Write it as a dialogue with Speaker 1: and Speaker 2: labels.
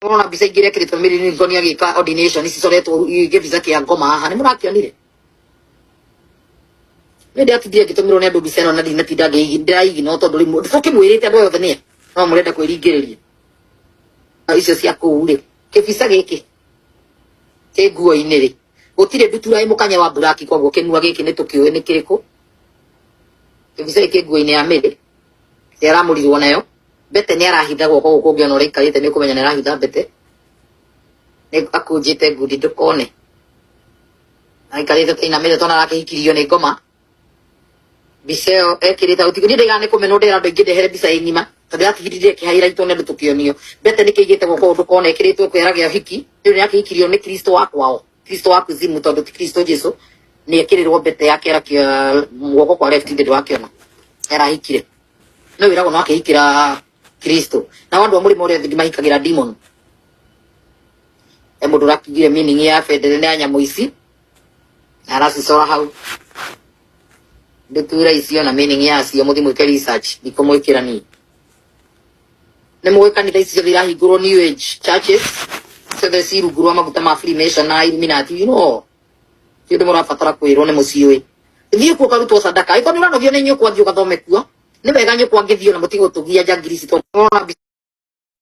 Speaker 1: Ona bisa igire kirito miri ni ngonia gika ordination isi soreto ige visa kia ngoma haha ni murakionire nende atithia gitumiro ne andu bisa no na dina tidage iginda igino tondu rimu foke mwirite andu yothe ni no murenda kwirigiriria icio cia kuure kibisa giki ke nguo iniri gutire ndutura imukanya wa buraki kwoguo kinua giki ni tukiwe ni kiriku kibisa giki nguo ine ya miri yaramurirwo nayo bete ni arahitha goko guko ngiona uri karite ni kumenya ni arahitha bete ni akunjite ngudi ndukone ai karite tina mire tona rakihikirio ni ngoma biseo ekirita utiguni ndega ni kumenya ndera ndu ingide here bisa inyima tondu yakihirire kihaira itone ndutukionio bete ni kigite goko ndukone ekiritwe kweragia hiki ndu ni yakihikirio ni Kristo wakwao Kristo wa Kuzimu tondu ti Kristo Jesu ni ekirirwo bete yake arakia goko kwa left ndendo wakiona erahikire no wirago no akihikira Kristo na wandu amuri more ndi mahikagira demon mundu rakigire meaning ya fedele na nyamu ici arasi sora hau ndutura icio na meaning ya cio muthi mwike research ndikomwikira ni nemwe kanitha icio thirahingurwo new age churches so the Shiru guru amaguta ma Freemason na Illuminati you know kindu murabatara kwirwo ni muciwe thie ku karutwo sadaka iko ni uranogio ni nyukwa thio gathome kuo ni wega nyukwa ngithio na mutigo tugia jangirisi to ona